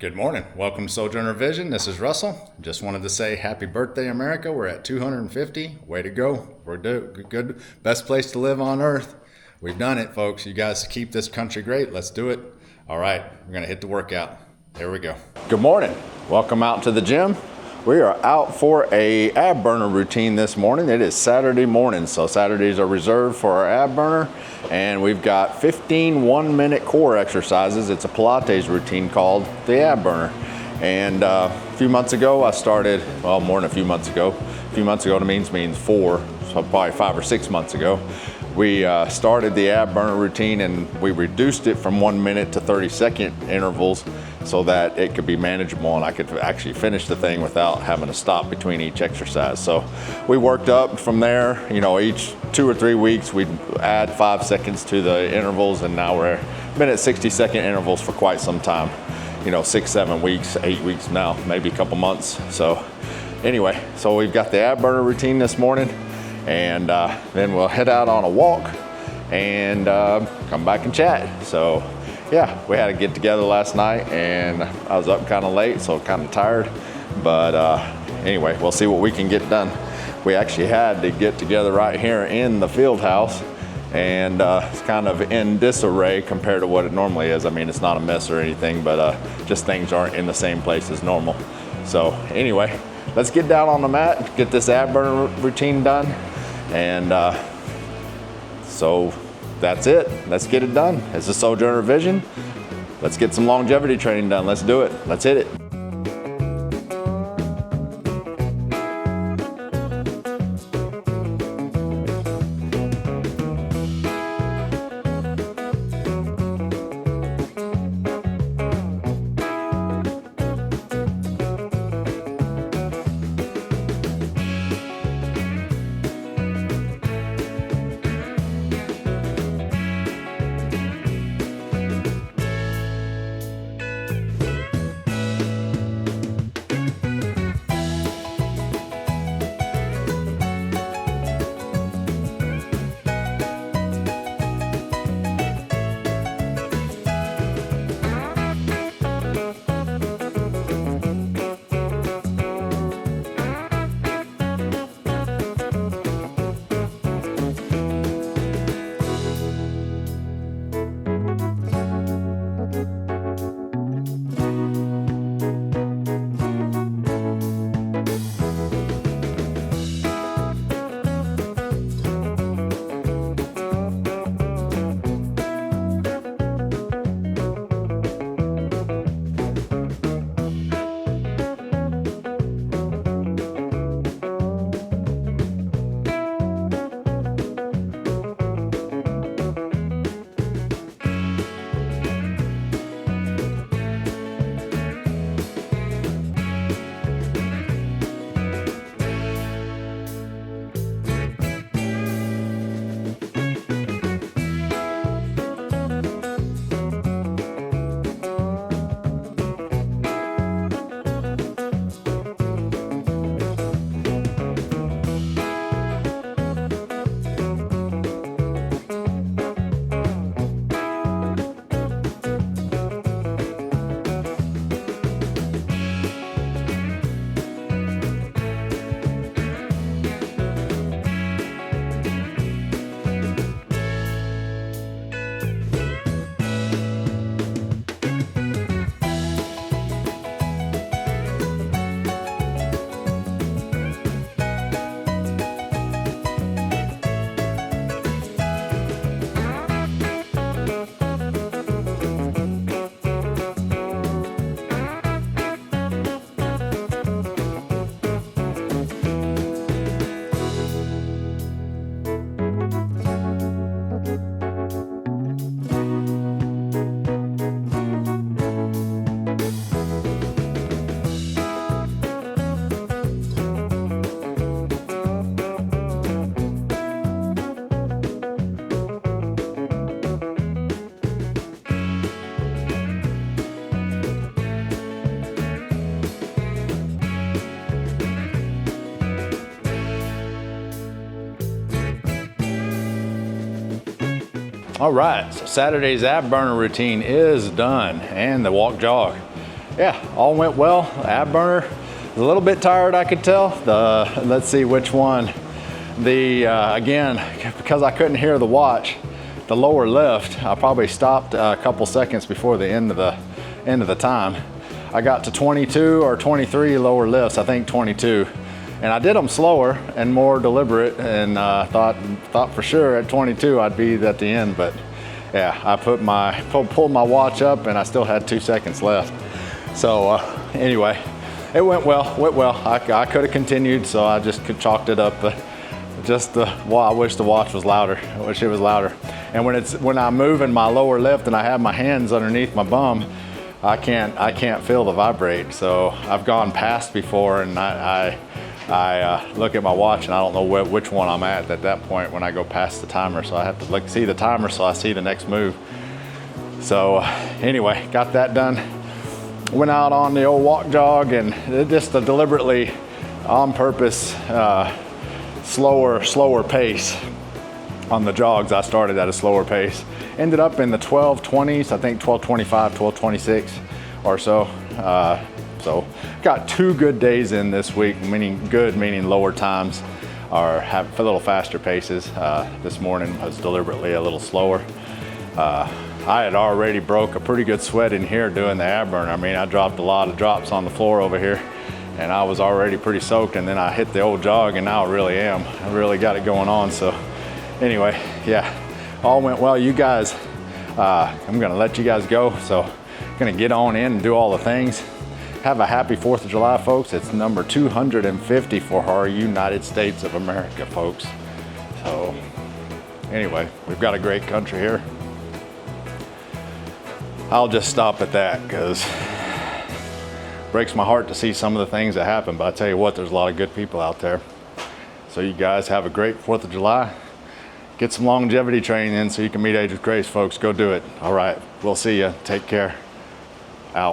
Good morning. Welcome to Sojourner Vision. This is Russell. Just wanted to say happy birthday, America. We're at 250. Way to go. We're good. Best place to live on earth. We've done it, folks. You guys keep this country great. Let's do it. All right, we're going to hit the workout. Here we go. Good morning. Welcome out to the gym. We are out for a ab burner routine this morning. It is Saturday morning, so Saturdays are reserved for our ab burner. And we've got 15 1-minute core exercises. It's a Pilates routine called the ab burner. And a few months ago, I started, well, more than a few months ago. A few months ago means 4, so probably 5 or 6 months ago. We started the ab burner routine and we reduced it from 1 minute to 30-second intervals so that it could be manageable and I could actually finish the thing without having to stop between each exercise. So we worked up from there, you know, each 2 or 3 weeks we'd add 5 seconds to the intervals, and now been at 60-second intervals for quite some time. You know, 6, 7 weeks, 8 weeks now, maybe a couple months. So anyway, so we've got the ab burner routine this morning. And then we'll head out on a walk and come back and chat. So yeah, we had a get together last night and I was up kind of late, so kind of tired. But anyway, we'll see what we can get done. We actually had to get together right here in the field house, and it's kind of in disarray compared to what it normally is. I mean, it's not a mess or anything, but just things aren't in the same place as normal. So anyway, let's get down on the mat, get this ab burner routine done. And so that's it. Let's get it done. It's a Sojourner Vision. Let's get some longevity training done. Let's do it. Let's hit it. All right, so Saturday's ab burner routine is done, and the walk jog. yeah, all went well. Ab burner, a little bit tired, I could tell. Let's see which one. Again, because I couldn't hear the watch, the lower lift, I probably stopped a couple seconds before the end of the time. I got to 22 or 23 lower lifts, I think 22. And I did them slower and more deliberate, and thought for sure at 22 I'd be at the end, but yeah, I pulled my watch up and I still had 2 seconds left. So anyway, it went well. I could have continued, so I just chalked it up. I wish the watch was louder. I wish it was louder. And when I'm moving my lower lift and I have my hands underneath my bum, I can't feel the vibrate. So I've gone past before, and I look at my watch and I don't know which one I'm at that point when I go past the timer. So I have to see the timer so I see the next move. So anyway, got that done. Went out on the old walk jog, and just a deliberately, on purpose, slower pace on the jogs. I started at a slower pace. Ended up in the 12:20s, I think 12:25, 12:26 or so. So got 2 good days in this week, meaning lower times, or have a little faster paces. This morning was deliberately a little slower. I had already broke a pretty good sweat in here doing the ab burner. I mean, I dropped a lot of drops on the floor over here, and I was already pretty soaked, and then I hit the old jog, and now I really am. I really got it going on. So anyway, yeah, all went well. You guys, I'm gonna let you guys go, so I'm gonna get on in and do all the things. Have a happy 4th of July, folks. It's number 250 for our United States of America, folks. So anyway, we've got a great country here. I'll just stop at that, because it breaks my heart to see some of the things that happen, but I tell you what, there's a lot of good people out there. So you guys have a great 4th of July. Get some longevity training in so you can meet age with grace, folks. Go do it. All right, we'll see you. Take care. Out.